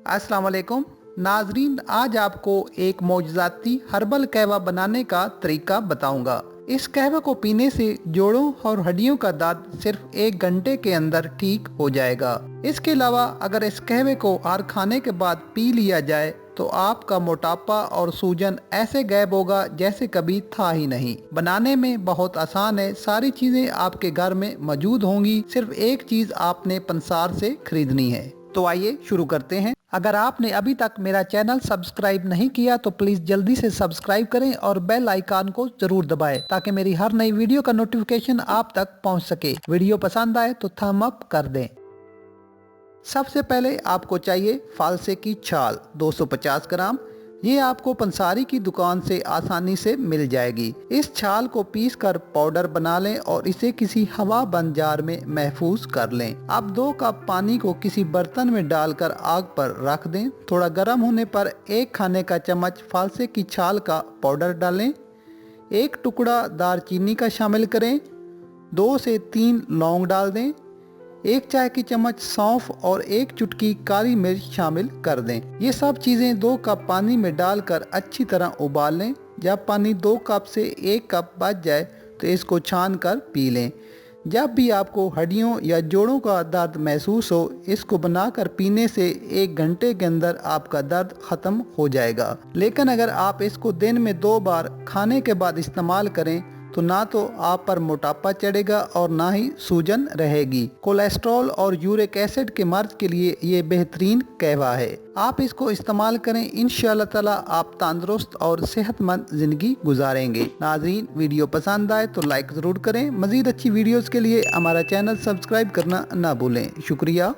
अस्सलाम वालेकुम नाजरीन, आज आपको एक मौजज़ाती हर्बल कहवा बनाने का तरीका बताऊंगा। इस कहवे को पीने से जोड़ों और हड्डियों का दर्द सिर्फ 1 घंटे के अंदर ठीक हो जाएगा। इसके अलावा अगर इस कहवे को हर खाने के बाद पी लिया जाए तो आपका मोटापा और सूजन ऐसे गायब होगा जैसे कभी था ही नहीं। बनाने में बहुत आसान है, सारी चीजें आपके घर में मौजूद होंगी, सिर्फ एक चीज आपने पंसार से खरीदनी है। तो आइए शुरू करते हैं। अगर आपने अभी तक मेरा चैनल सब्सक्राइब नहीं किया तो प्लीज जल्दी से सब्सक्राइब करें और बेल आइकन को जरूर दबाएं ताकि मेरी हर नई वीडियो का नोटिफिकेशन आप तक पहुंच सके। वीडियो पसंद आए तो थम अप कर दें। सबसे पहले आपको चाहिए फालसे की छाल 250 ग्राम। ये आपको पंसारी की दुकान से आसानी से मिल जाएगी। इस छाल को पीस कर पाउडर बना लें और इसे किसी हवा बंद जार में महफूज कर लें। अब 2 कप पानी को किसी बर्तन में डालकर आग पर रख दें। थोड़ा गर्म होने पर 1 खाने का चम्मच फालसे की छाल का पाउडर डालें। 1 टुकड़ा दालचीनी का शामिल करें। 2 से 3 लौंग डाल दें। 1 चाय की चम्मच सौंफ और 1 चुटकी काली मिर्च शामिल कर दें। ये सब चीज़ें 2 कप पानी में डालकर अच्छी तरह उबाल लें। जब पानी 2 कप से 1 कप बच जाए तो इसको छान कर पी लें। जब भी आपको हड्डियों या जोड़ों का दर्द महसूस हो, इसको बनाकर पीने से 1 घंटे के अंदर आपका दर्द ख़त्म हो जाएगा। लेकिन अगर आप इसको दिन में 2 बार खाने के बाद इस्तेमाल करें तो ना तो आप पर मोटापा चढ़ेगा और ना ही सूजन रहेगी। कोलेस्ट्रॉल और यूरिक एसिड के मर्ज के लिए ये बेहतरीन कहवा है। आप इसको इस्तेमाल करें, इंशाअल्लाह ताला आप तंदुरुस्त और सेहतमंद जिंदगी गुजारेंगे। नाज़रीन, वीडियो पसंद आए तो लाइक ज़रूर करें। मज़ीद अच्छी वीडियोस के लिए हमारा चैनल सब्सक्राइब करना ना भूलें। शुक्रिया।